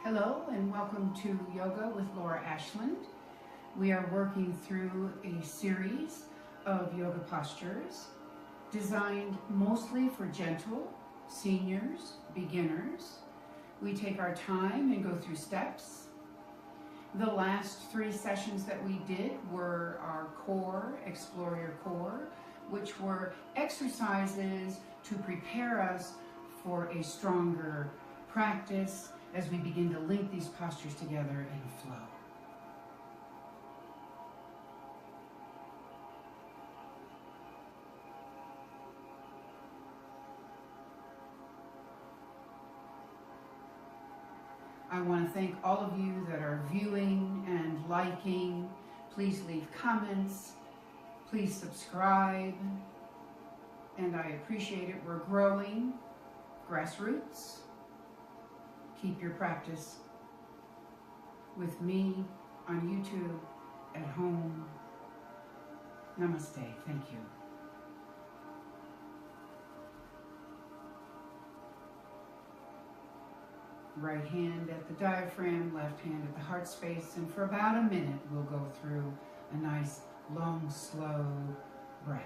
Hello and welcome to Yoga with Laura Ashland. We are working through a series of yoga postures designed mostly for gentle, seniors, beginners. We take our time and go through steps. The last 3 sessions that we did were our core, Explore Your Core, which were exercises to prepare us for a stronger practice as we begin to link these postures together in flow. I want to thank all of you that are viewing and liking. Please leave comments. Please subscribe. And I appreciate it. We're growing. Grassroots. Keep your practice with me on YouTube, at home. Namaste. Thank you. Right hand at the diaphragm, left hand at the heart space, and for about a minute we'll go through a nice, long, slow breath.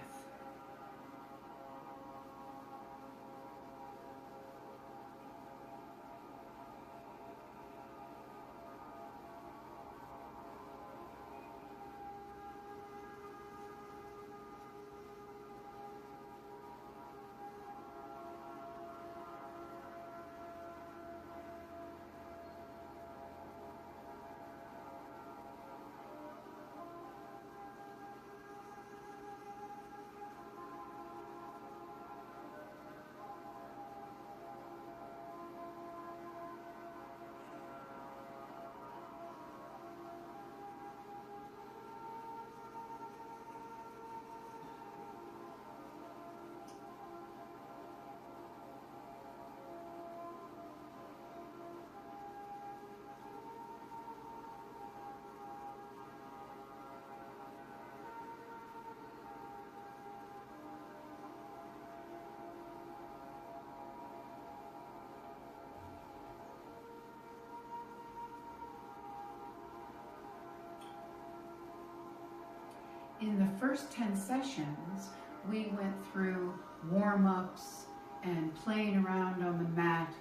In the first 10 sessions, we went through warm-ups and playing around on the mat,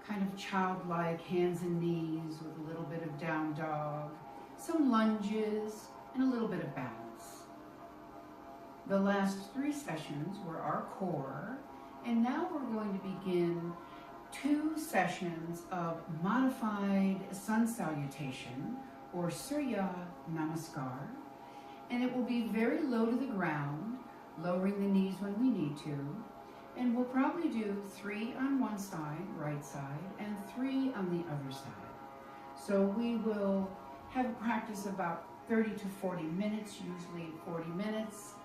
kind of childlike, hands and knees with a little bit of down dog, some lunges, and a little bit of balance. The last 3 sessions were our core, and now we're going to begin 2 sessions of modified sun salutation, or Surya Namaskar. And it will be very low to the ground, lowering the knees when we need to. And we'll probably do 3 on one side, right side, and 3 on the other side. So we will have a practice about 30 to 40 minutes, usually 40 minutes.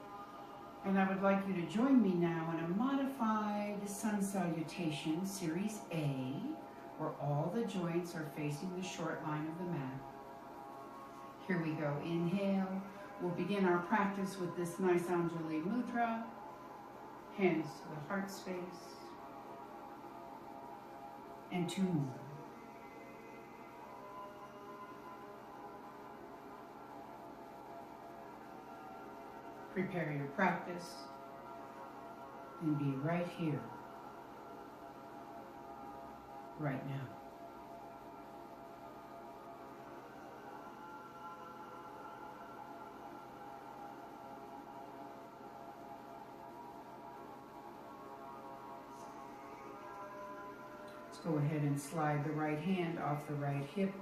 And I would like you to join me now in a modified sun salutation, Series A, where all the joints are facing the short line of the mat. Here we go. Inhale. We'll begin our practice with this nice Anjali Mudra, hands to the heart space, and 2 more. Prepare your practice and be right here, right now. Go ahead and slide the right hand off the right hip.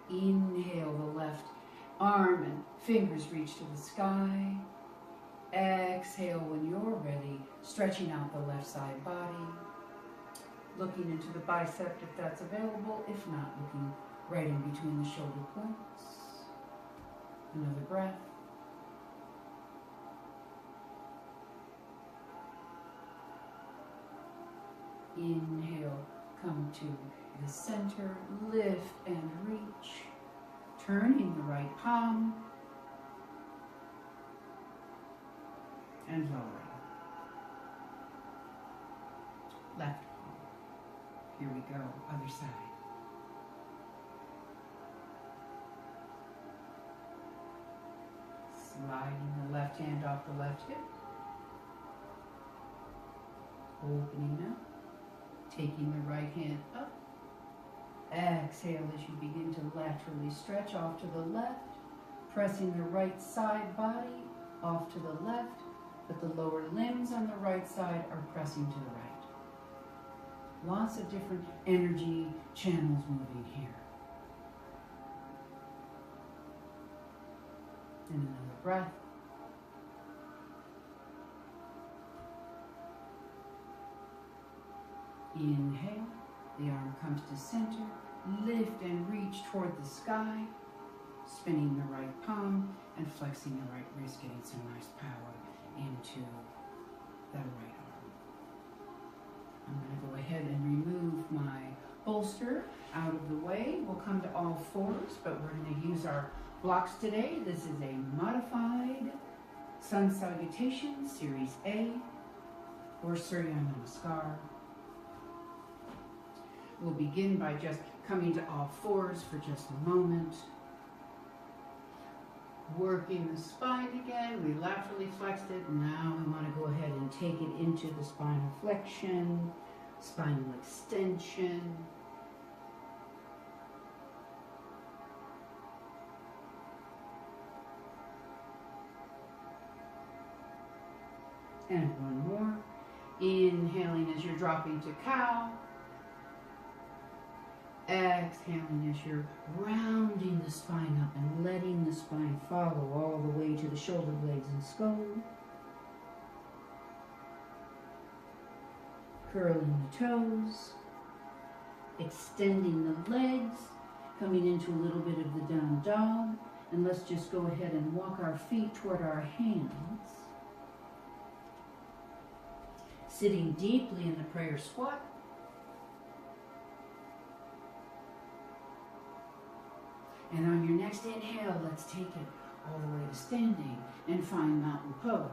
Inhale the left arm and fingers reach to the sky. Exhale when you're ready, stretching out the left side body. Looking into the bicep if that's available. If not, looking right in between the shoulder points. Another breath. Inhale. Come to the center, lift and reach, turning the right palm and lowering. Left palm. Here we go, other side. Sliding the left hand off the left hip. Opening up. Taking the right hand up. Exhale as you begin to laterally stretch off to the left. Pressing the right side body off to the left, but the lower limbs on the right side are pressing to the right. Lots of different energy channels moving here. And another breath. Inhale, the arm comes to center, lift and reach toward the sky, spinning the right palm and flexing the right wrist, getting some nice power into the right arm. I'm going to go ahead and remove my bolster out of the way. We'll come to all fours, but we're going to use our blocks today. This is a modified Sun Salutation, Series A, or Surya Namaskar. We'll begin by just coming to all fours for just a moment. Working the spine again. We laterally flexed it. Now we want to go ahead and take it into the spinal flexion, spinal extension. And one more. Inhaling as you're dropping to cow. Exhaling as you're rounding the spine up and letting the spine follow all the way to the shoulder blades and skull. Curling the toes. Extending the legs. Coming into a little bit of the down dog. And let's just go ahead and walk our feet toward our hands. Sitting deeply in the prayer squat. And on your next inhale, let's take it all the way to standing and find mountain pose.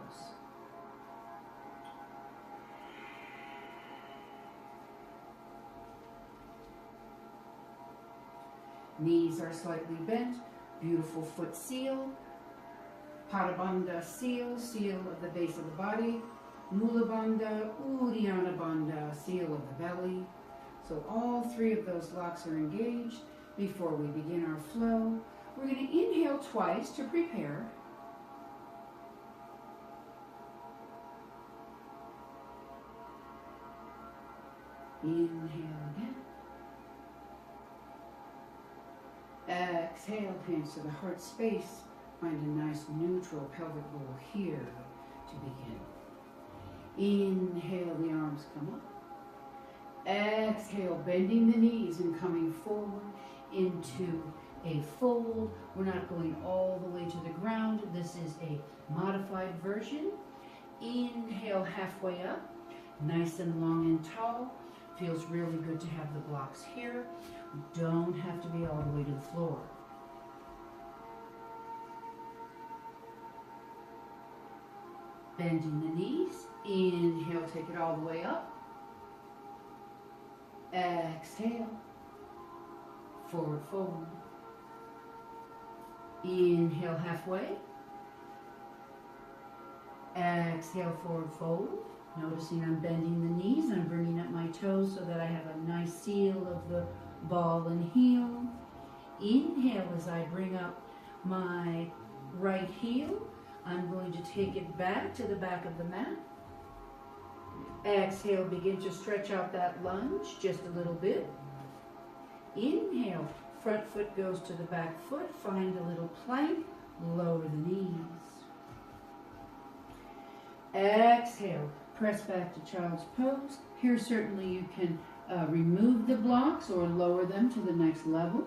Knees are slightly bent, beautiful foot seal, Pada Bandha seal, seal of the base of the body, Mula Bandha, Uddiyana Bandha, seal of the belly. So all three of those locks are engaged. Before we begin our flow, we're going to inhale twice to prepare. Inhale again. Exhale, hands to the heart space. Find a nice neutral pelvic bowl here to begin. Inhale, the arms come up. Exhale, bending the knees and coming forward into a fold. We're not going all the way to the ground. This is a modified version. Inhale, halfway up, nice and long and tall. Feels really good to have the blocks here. Don't have to be all the way to the floor. Bending the knees. Inhale, take it all the way up. Exhale. Forward fold. Inhale, halfway. Exhale, forward fold. Noticing I'm bending the knees. I'm bringing up my toes so that I have a nice seal of the ball and heel. Inhale as I bring up my right heel. I'm going to take it back to the back of the mat. Exhale, begin to stretch out that lunge just a little bit. Inhale, front foot goes to the back foot. Find a little plank, lower the knees. Exhale, press back to child's pose. Here certainly you can remove the blocks or lower them to the next level.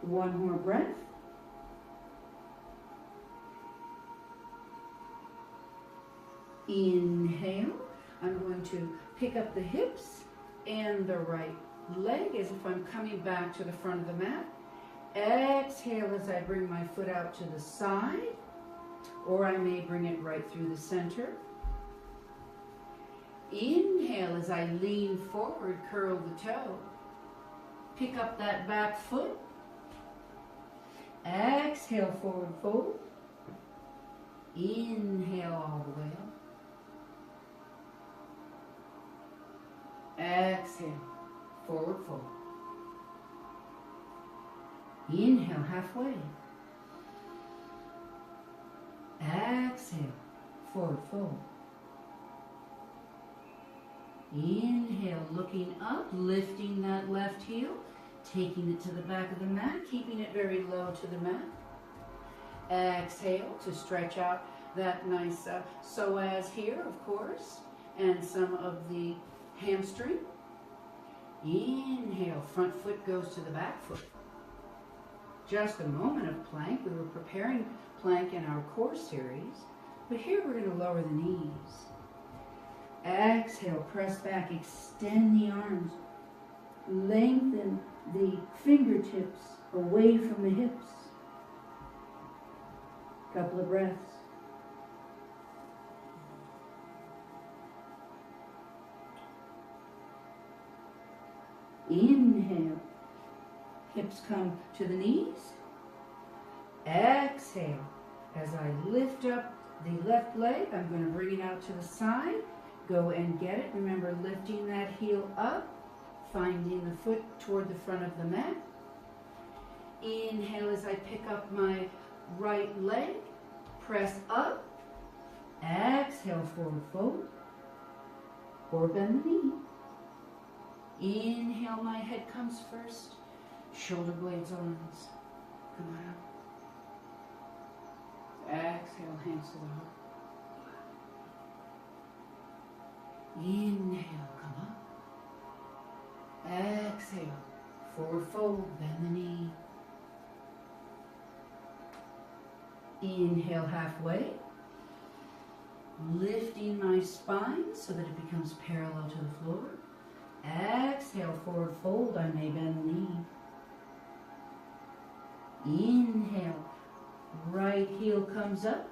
One more breath. Inhale. I'm going to pick up the hips and the right leg as if I'm coming back to the front of the mat. Exhale as I bring my foot out to the side, or I may bring it right through the center. Inhale as I lean forward, curl the toe. Pick up that back foot. Exhale, forward fold. Inhale all the way up. Exhale, forward fold. Inhale, halfway. Exhale, forward fold. Inhale, looking up, lifting that left heel, taking it to the back of the mat, keeping it very low to the mat. Exhale to stretch out that nice psoas here, of course, and some of the hamstring. Inhale, front foot goes to the back foot. Just a moment of plank. We were preparing plank in our core series, but here we're going to lower the knees. Exhale, press back, extend the arms, lengthen the fingertips away from the hips. Couple of breaths. Inhale, hips come to the knees. Exhale, as I lift up the left leg, I'm going to bring it out to the side. Go and get it. Remember, lifting that heel up, finding the foot toward the front of the mat. Inhale as I pick up my right leg, press up. Exhale, forward fold, or bend the knee. Inhale, my head comes first, shoulder blades, arms. Come on up. Exhale, hands to the heart. Inhale, come up. Exhale, forward fold, bend the knee. Inhale, halfway. Lifting my spine so that it becomes parallel to the floor. Exhale, forward fold, I may bend the knee. Inhale, right heel comes up,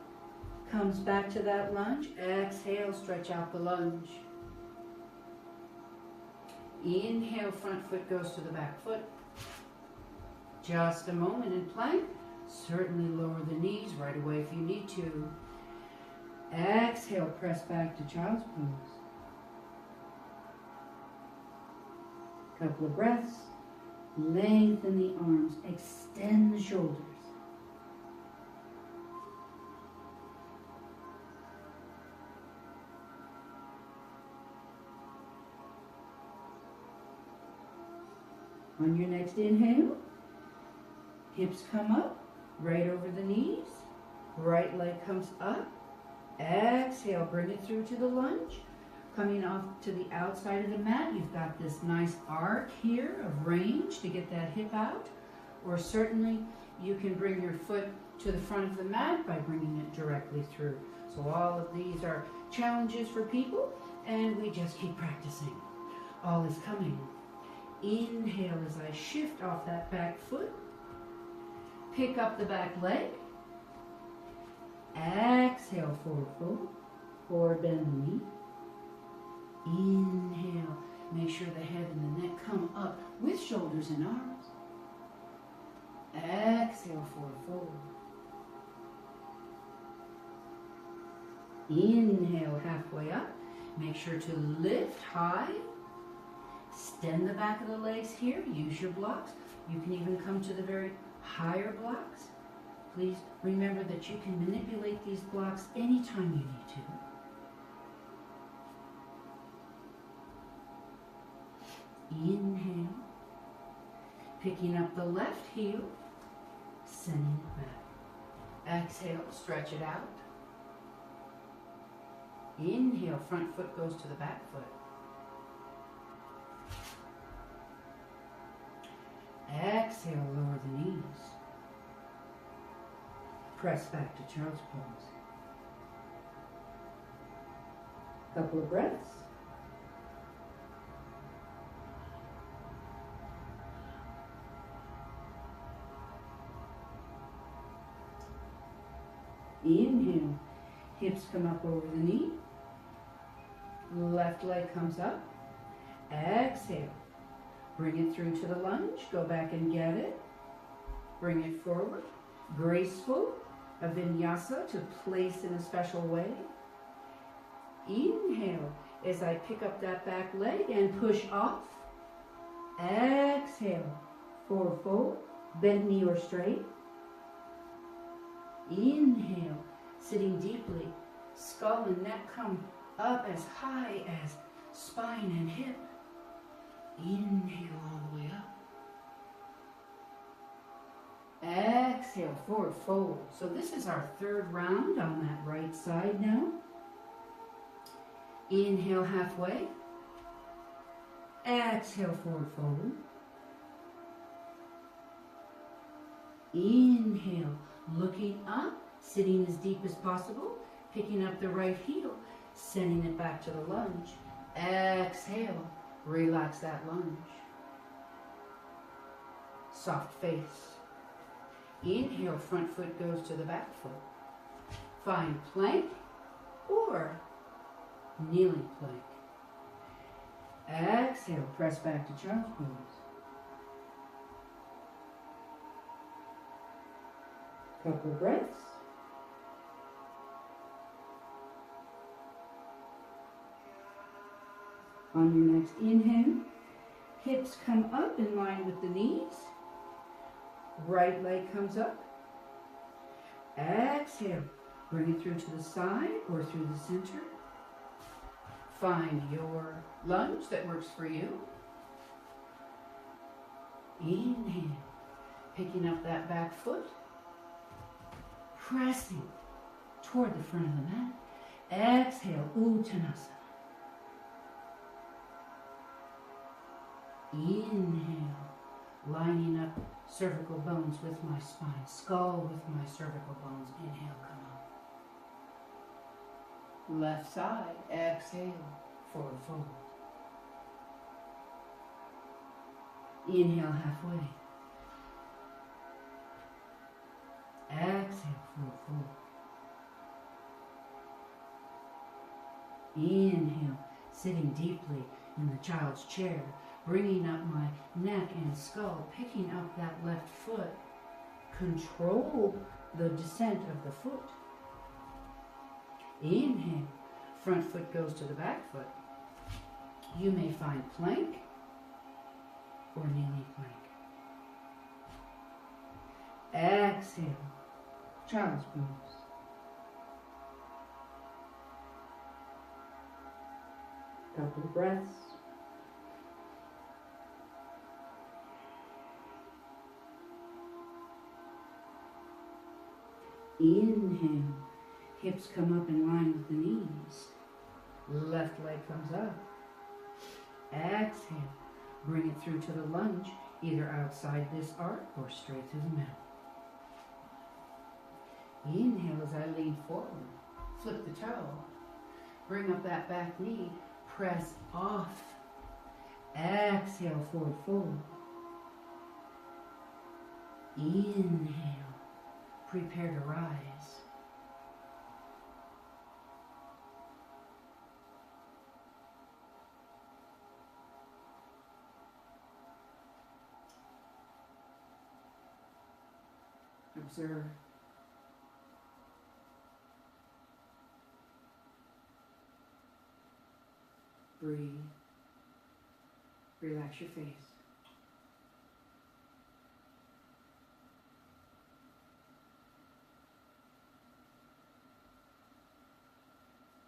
comes back to that lunge. Exhale, stretch out the lunge. Inhale, front foot goes to the back foot. Just a moment in plank. Certainly lower the knees right away if you need to. Exhale, press back to child's pose. Couple of breaths. Lengthen the arms. Extend the shoulders. On your next inhale, hips come up, right over the knees. Right leg comes up. Exhale, bring it through to the lunge. Coming off to the outside of the mat, you've got this nice arc here of range to get that hip out. Or certainly you can bring your foot to the front of the mat by bringing it directly through. So all of these are challenges for people, and we just keep practicing. All is coming. Inhale as I shift off that back foot. Pick up the back leg. Exhale, forward fold. Forward bend the knee. Inhale. Make sure the head and the neck come up with shoulders and arms. Exhale, forward fold. Inhale, halfway up. Make sure to lift high. Extend the back of the legs here. Use your blocks. You can even come to the very higher blocks. Please remember that you can manipulate these blocks anytime you need to. Inhale. Picking up the left heel. Sending it back. Exhale, stretch it out. Inhale, front foot goes to the back foot. Exhale, lower the knees. Press back to child's pose. Couple of breaths. Inhale, hips come up over the knee. Left leg comes up. Exhale. Bring it through to the lunge. Go back and get it. Bring it forward. Graceful. A vinyasa to place in a special way. Inhale as I pick up that back leg and push off. Exhale. Forward fold. Bend knee or straight. Inhale. Sitting deeply. Skull and neck come up as high as spine and hip. Inhale all the way up. Exhale, forward fold. So this is our third round on that right side now. Inhale halfway. Exhale, forward fold. Inhale, looking up, sitting as deep as possible, picking up the right heel, sending it back to the lunge. Exhale, relax that lunge. Soft face. Inhale, front foot goes to the back foot. Find plank or kneeling plank. Exhale, press back to child's pose. Couple breaths. On your next inhale, hips come up in line with the knees. Right leg comes up. Exhale, bring it through to the side or through the center. Find your lunge that works for you. Inhale, picking up that back foot. Pressing toward the front of the mat. Exhale, Uttanasana. Inhale, lining up cervical bones with my spine, skull with my cervical bones. Inhale, come up. Left side, exhale, forward fold. Inhale halfway. Exhale, forward fold. Inhale, sitting deeply in the child's chair, bringing up my neck and skull, picking up that left foot. Control the descent of the foot. Inhale, front foot goes to the back foot. You may find plank or kneeling plank. Exhale, child's pose. Couple of breaths. Inhale, hips come up in line with the knees. Left leg comes up. Exhale, bring it through to the lunge, either outside this arc or straight through the middle. Inhale as I lean forward, flip the toe, bring up that back knee, press off. Exhale, forward fold. Inhale, prepare to rise. Observe. Breathe. Relax your face.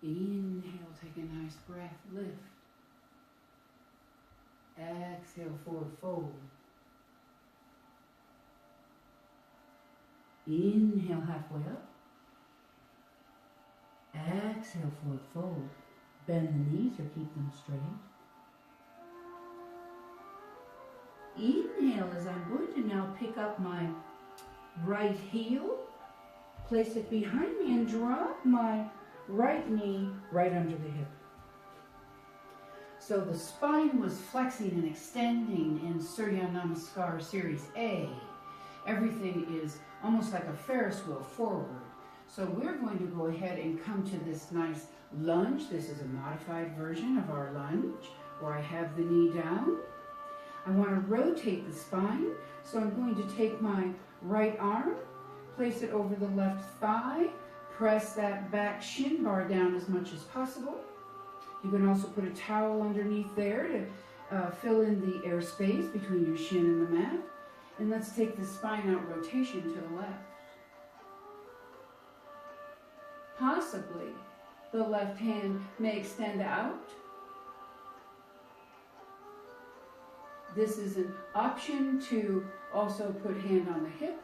Inhale, take a nice breath, lift. Exhale, forward fold. Inhale, halfway up. Exhale, forward fold. Bend the knees or keep them straight. Inhale as I'm going to now pick up my right heel, place it behind me and drop my right knee right under the hip. So the spine was flexing and extending in Surya Namaskar Series A. Everything is almost like a Ferris wheel forward. So we're going to go ahead and come to this nice lunge. This is a modified version of our lunge where I have the knee down. I want to rotate the spine, so I'm going to take my right arm, place it over the left thigh, press that back shin bar down as much as possible. You can also put a towel underneath there to fill in the air space between your shin and the mat. And let's take the spine out rotation to the left. Possibly the left hand may extend out. This is an option to also put hand on the hip.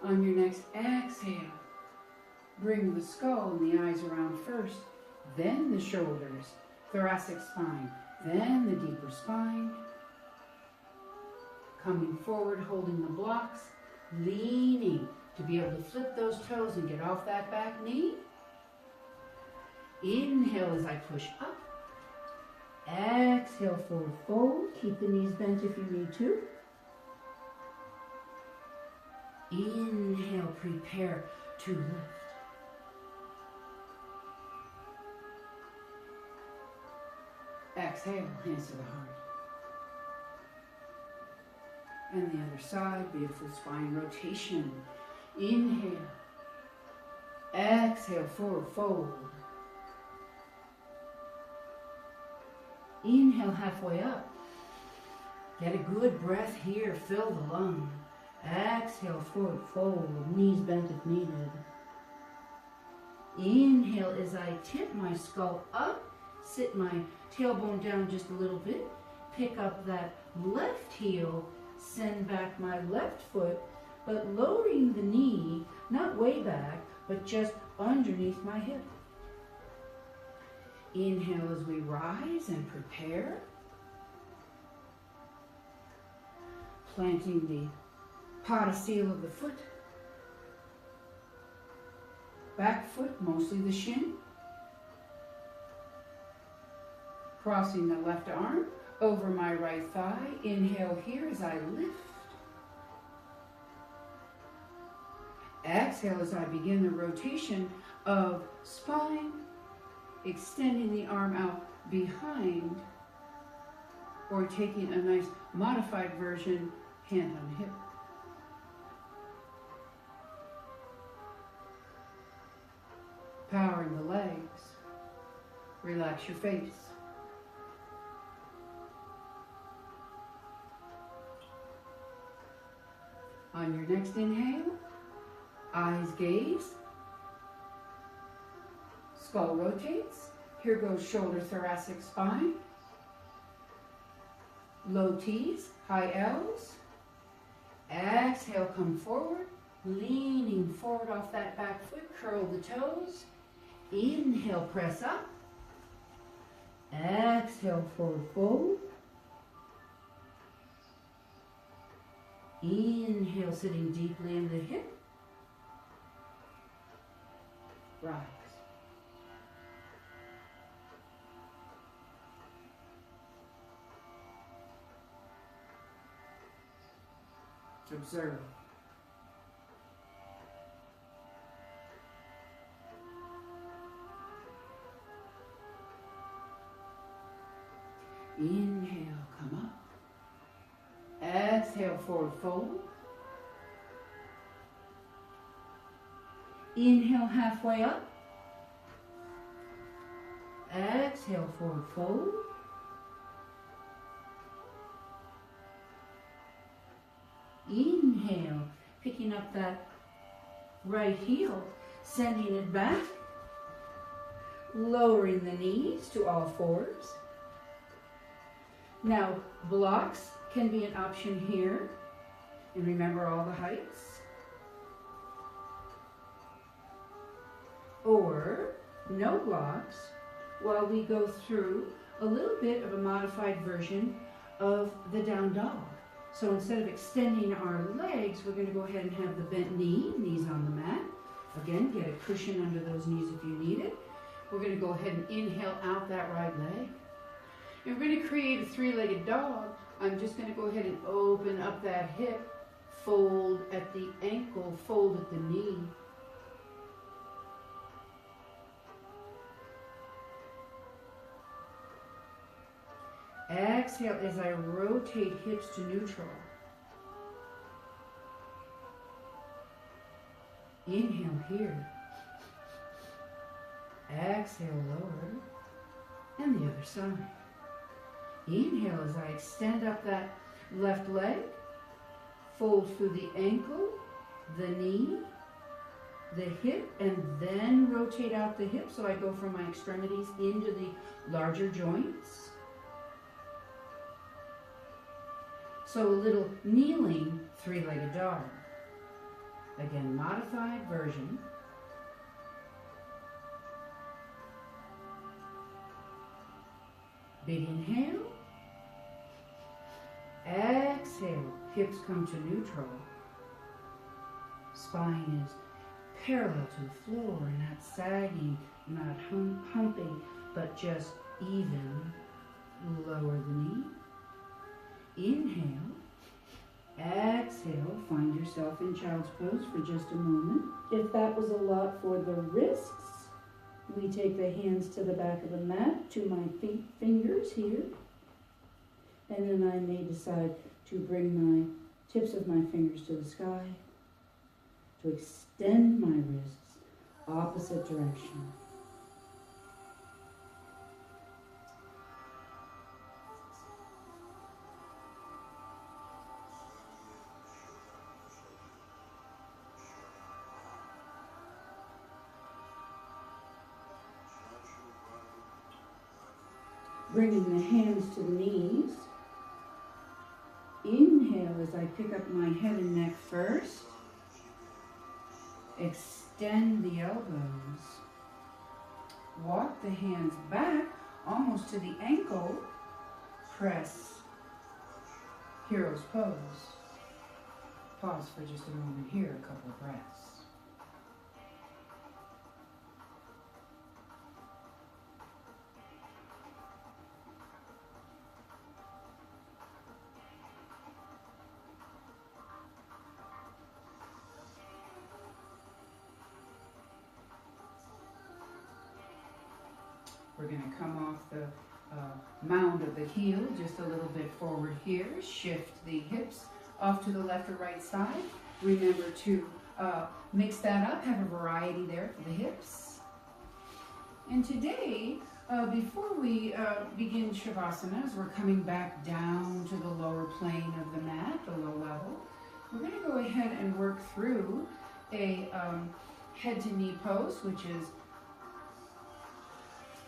On your next exhale, bring the skull and the eyes around first, then the shoulders, thoracic spine, then the deeper spine. Coming forward, holding the blocks, leaning to be able to flip those toes and get off that back knee. Inhale as I push up. Exhale, forward fold. Keep the knees bent if you need to. Inhale, prepare to lift. Exhale, hands to the heart. And the other side, beautiful spine rotation. Inhale. Exhale, forward fold. Inhale, halfway up. Get a good breath here, fill the lung. Exhale, forward fold, knees bent if needed. Inhale as I tip my skull up, sit my tailbone down just a little bit, pick up that left heel, send back my left foot, but lowering the knee, not way back, but just underneath my hip. Inhale as we rise and prepare. Planting the podocele of the foot. Back foot, mostly the shin. Crossing the left arm over my right thigh. Inhale here as I lift. Exhale as I begin the rotation of spine, extending the arm out behind, or taking a nice modified version, hand on hip. Powering the legs. Relax your face. On your next inhale, eyes gaze, skull rotates. Here goes shoulder, thoracic spine. Low T's, high L's. Exhale, come forward, leaning forward off that back foot, curl the toes. Inhale, press up. Exhale, forward fold. Inhale, sitting deeply in the hip. Rise. Observe. Inhale, come up. Exhale, forward fold. Inhale, halfway up. Exhale, forward fold. Inhale, picking up that right heel, sending it back, lowering the knees to all fours. Now, blocks can be an option here, and remember all the heights. Or no blocks while we go through a little bit of a modified version of the down dog. So instead of extending our legs, we're going to go ahead and have the bent knee, knees on the mat. Again, get a cushion under those knees if you need it. We're going to go ahead and inhale out that right leg. And we're going to create a three-legged dog I'm just going to go ahead and open up that hip, fold at the ankle, fold at the knee. Exhale as I rotate hips to neutral. Inhale here. Exhale, lower. And the other side. Inhale as I extend up that left leg. Fold through the ankle, the knee, the hip, and then rotate out the hip so I go from my extremities into the larger joints. So a little kneeling three-legged dog. Again, modified version. Big inhale. Exhale, hips come to neutral. Spine is parallel to the floor, not sagging, not humping, but just even. Lower the knee. Inhale. Exhale, find yourself in child's pose for just a moment. If that was a lot for the wrists, we take the hands to the back of the mat, to my fingers here. And then I may decide to bring my tips of my fingers to the sky, to extend my wrists opposite direction. Bringing the hands to the knees. Inhale as I pick up my head and neck first. Extend the elbows. Walk the hands back almost to the ankle. Press hero's pose. Pause for just a moment here, a couple of breaths. We're going to come off the mound of the heel just a little bit forward here. Shift the hips off to the left or right side. Remember to mix that up, have a variety there for the hips. And today, before we begin Shavasana, as we're coming back down to the lower plane of the mat, the low level, we're going to go ahead and work through a head to knee pose, which is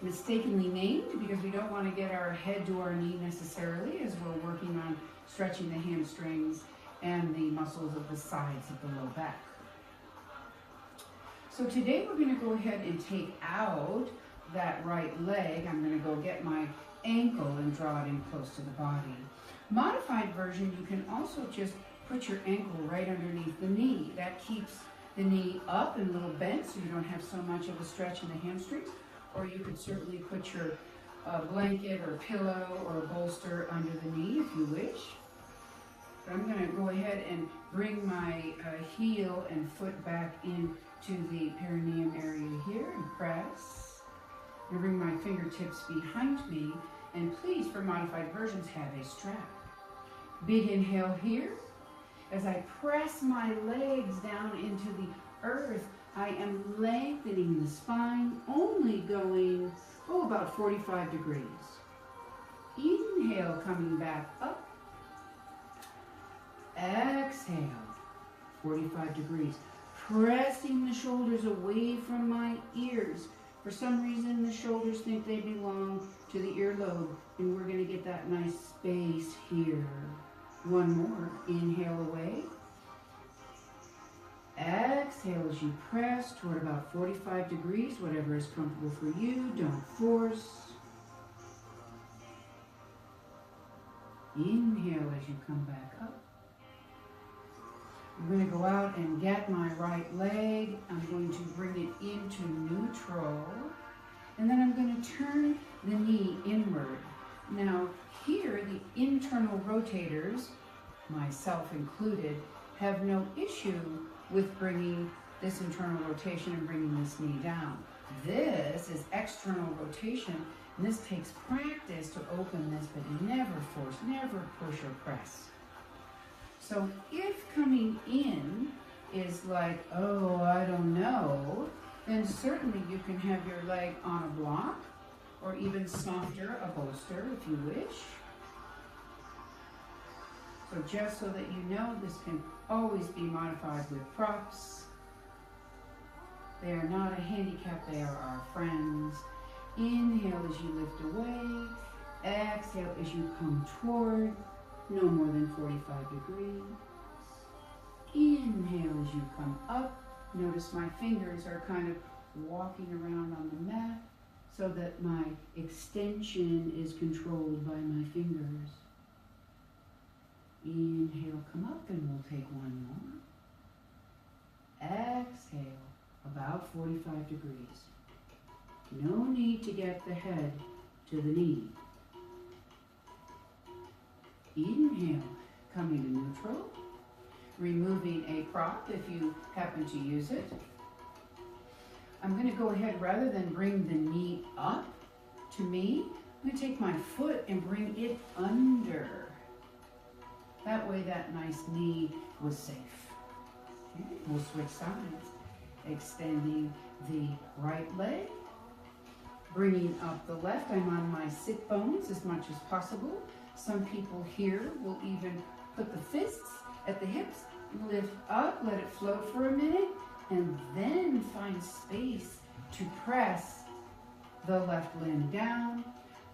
mistakenly named because we don't want to get our head to our knee necessarily, as we're working on stretching the hamstrings and the muscles of the sides of the low back. So today we're going to go ahead and take out that right leg. I'm going to go get my ankle and draw it in close to the body. Modified version, you can also just put your ankle right underneath the knee. That keeps the knee up and a little bent so you don't have so much of a stretch in the hamstrings. Or you could certainly put your blanket or pillow or bolster under the knee if you wish. But I'm going to go ahead and bring my heel and foot back into the perineum area here and press. And bring my fingertips behind me. And please, for modified versions, have a strap. Big inhale here. As I press my legs down into the earth, I am lengthening the spine, only going, about 45 degrees. Inhale, coming back up. Exhale, 45 degrees. Pressing the shoulders away from my ears. For some reason, the shoulders think they belong to the earlobe, and we're going to get that nice space here. One more. Inhale away. Exhale as you press toward about 45 degrees, whatever is comfortable for you. Don't force. Inhale as you come back up. I'm going to go out and get my right leg. I'm going to bring it into neutral. And then I'm going to turn the knee inward. Now here, the internal rotators, myself included, have no issue with bringing this internal rotation and bringing this knee down. This is external rotation, and this takes practice to open this, but never force, never push or press. So if coming in is like, oh, I don't know, then certainly you can have your leg on a block, or even softer, a bolster if you wish. So just so that you know, this can always be modified with props. They are not a handicap, they are our friends. Inhale as you lift away. Exhale as you come toward, no more than 45 degrees. Inhale as you come up. Notice my fingers are kind of walking around on the mat so that my extension is controlled by my fingers. Inhale, come up, and we'll take one more. Exhale, about 45 degrees. No need to get the head to the knee. Inhale, coming to neutral. Removing a prop if you happen to use it. I'm going to go ahead, rather than bring the knee up to me, I'm going to take my foot and bring it under. That way that nice knee was safe. Okay, we'll switch sides. Extending the right leg. Bringing up the left. I'm on my sit bones as much as possible. Some people here will even put the fists at the hips, lift up, let it float for a minute, and then find space to press the left limb down,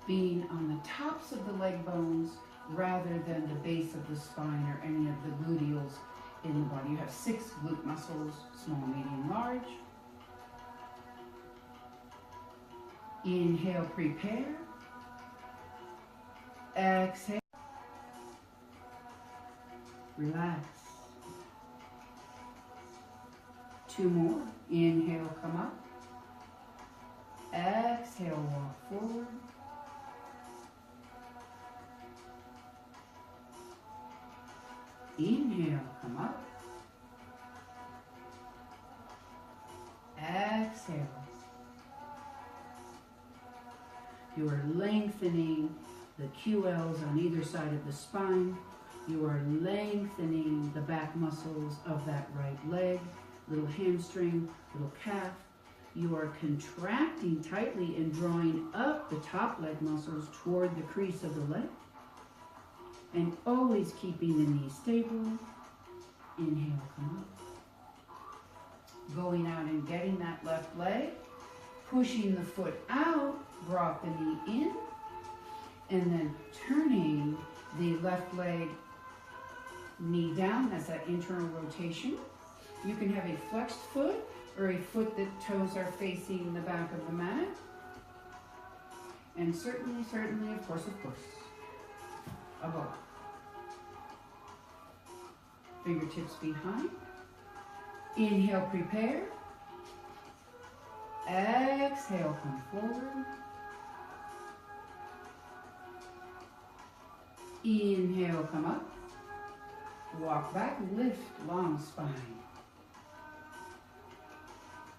being on the tops of the leg bones rather than the base of the spine or any of the gluteals in the body. You have 6 glute muscles, small, medium, large. Inhale, prepare. Exhale. Relax. 2 more. Inhale, come up. Exhale, walk forward. Inhale, come up. Exhale. You are lengthening the QLs on either side of the spine. You are lengthening the back muscles of that right leg, little hamstring, little calf. You are contracting tightly and drawing up the top leg muscles toward the crease of the leg. And always keeping the knee stable. Inhale, come up. Going out and getting that left leg. Pushing the foot out, brought the knee in. And then turning the left leg, knee down. That's that internal rotation. You can have a flexed foot or a foot that toes are facing the back of the mat. And certainly, of course, above. Fingertips behind. Inhale, prepare. Exhale, come forward. Inhale, come up. Walk back, lift, long spine.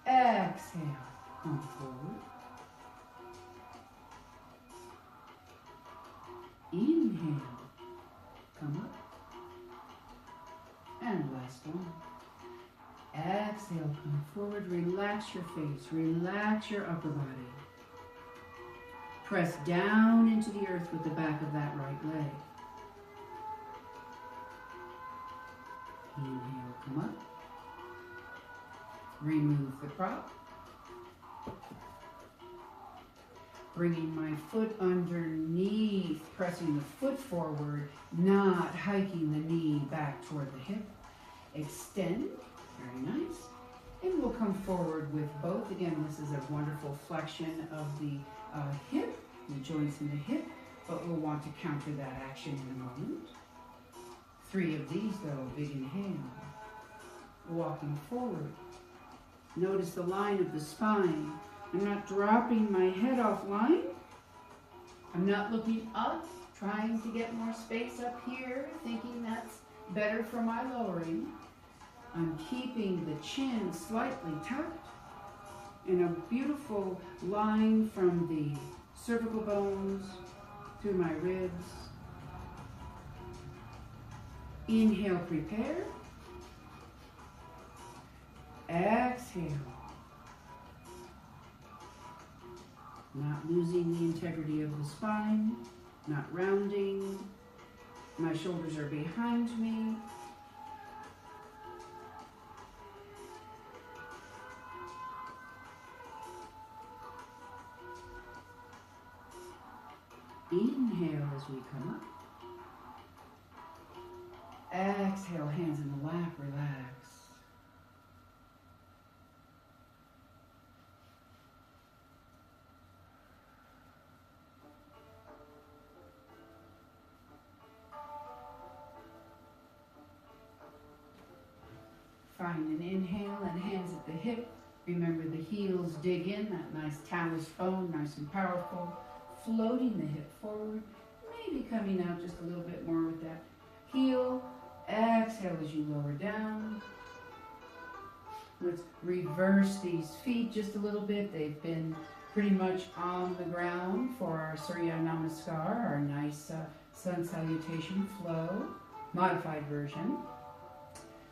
Exhale, come forward. Inhale, come up. And last one. Exhale, come forward. Relax your face. Relax your upper body. Press down into the earth with the back of that right leg. Inhale, come up. Remove the prop. Bringing my foot underneath, pressing the foot forward, not hiking the knee back toward the hip. Extend, very nice. And we'll come forward with both. Again, this is a wonderful flexion of the hip, the joints in the hip, but we'll want to counter that action in a moment. 3 of these though, big inhale. Walking forward. Notice the line of the spine. I'm not dropping my head off line. I'm not looking up, trying to get more space up here, thinking that's better for my lowering. I'm keeping the chin slightly tucked in a beautiful line from the cervical bones through my ribs. Inhale, prepare. Exhale. Not losing the integrity of the spine, not rounding. My shoulders are behind me. Inhale as we come up. Exhale, hands in the lap, relax. Find an inhale and hands at the hip. Remember the heels dig in, that nice talus bone, nice and powerful. Floating the hip forward, maybe coming out just a little bit more with that heel. Exhale as you lower down. Let's reverse these feet just a little bit. They've been pretty much on the ground for our Surya Namaskar, our nice sun salutation flow, modified version.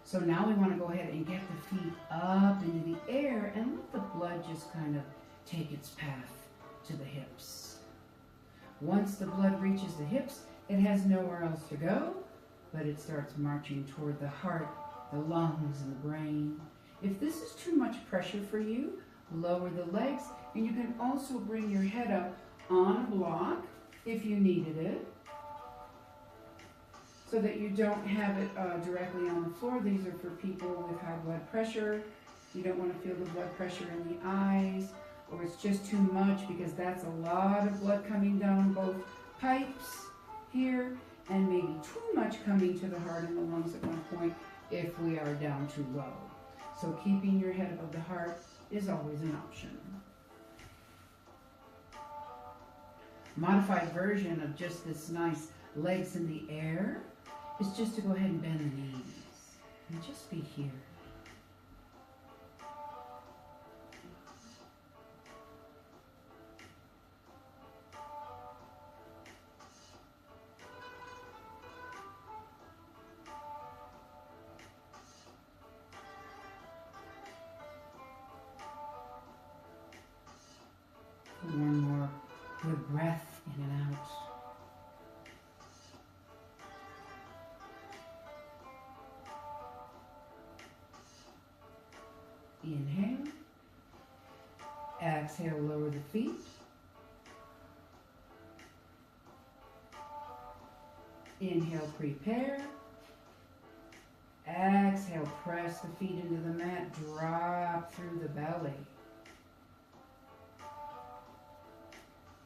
So now we want to go ahead and get the feet up into the air and let the blood just kind of take its path to the hips. Once the blood reaches the hips, it has nowhere else to go, but it starts marching toward the heart, the lungs, and the brain. If this is too much pressure for you, lower the legs, and you can also bring your head up on a block if you needed it, so that you don't have it directly on the floor. These are for people with high blood pressure. You don't want to feel the blood pressure in the eyes, or it's just too much, because that's a lot of blood coming down both pipes here, and maybe too much coming to the heart and the lungs at one point if we are down too low. So keeping your head above the heart is always an option. Modified version of just this nice legs in the air is just to go ahead and bend the knees and just be here. One more good breath in and out. Inhale. Exhale, lower the feet. Inhale, prepare. Exhale, press the feet into the mat, drop through the belly.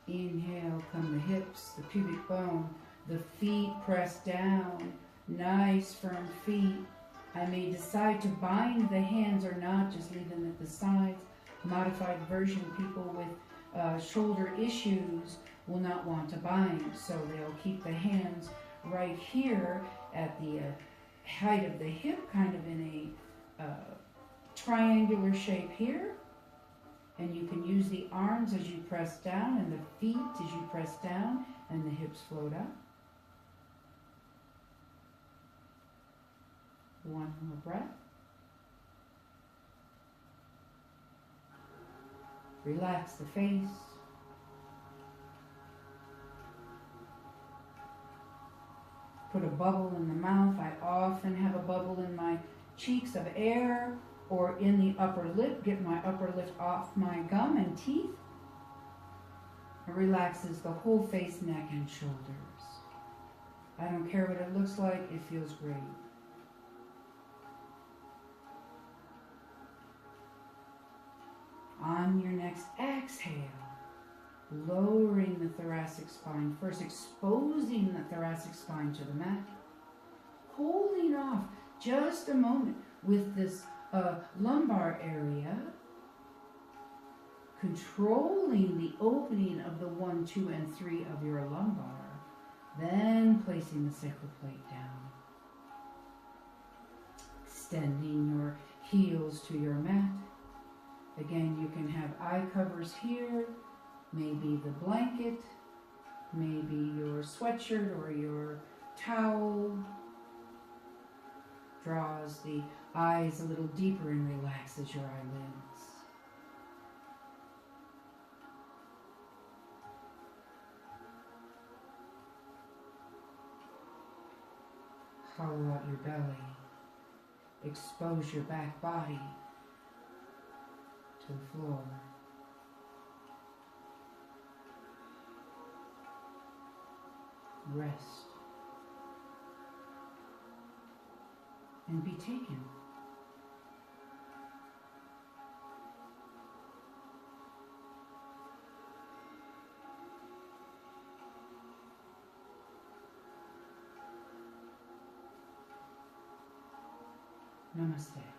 Inhale, come the hips, the pubic bone, the feet press down, nice firm feet. I may decide to bind the hands or not, just leave them at the sides. Modified version, people with shoulder issues will not want to bind, so they'll keep the hands right here at the height of the hip, kind of in a triangular shape here. And you can use the arms as you press down and the feet as you press down, and the hips float up. One more breath. Relax the face. Put a bubble in the mouth. I often have a bubble in my cheeks of air, or in the upper lip. Get my upper lip off my gum and teeth. It relaxes the whole face, neck, and shoulders. I don't care what it looks like, it feels great. On your next exhale, lowering the thoracic spine, first exposing the thoracic spine to the mat, holding off just a moment with this lumbar area, controlling the opening of the 1, 2, and 3 of your lumbar, then placing the sacral plate down. Extending your heels to your mat. Again, you can have eye covers here, maybe the blanket, maybe your sweatshirt or your towel. Draws the eyes a little deeper and relaxes your eyelids. Hollow out your belly. Expose your back body to the floor. Rest. And be taken. Namaste.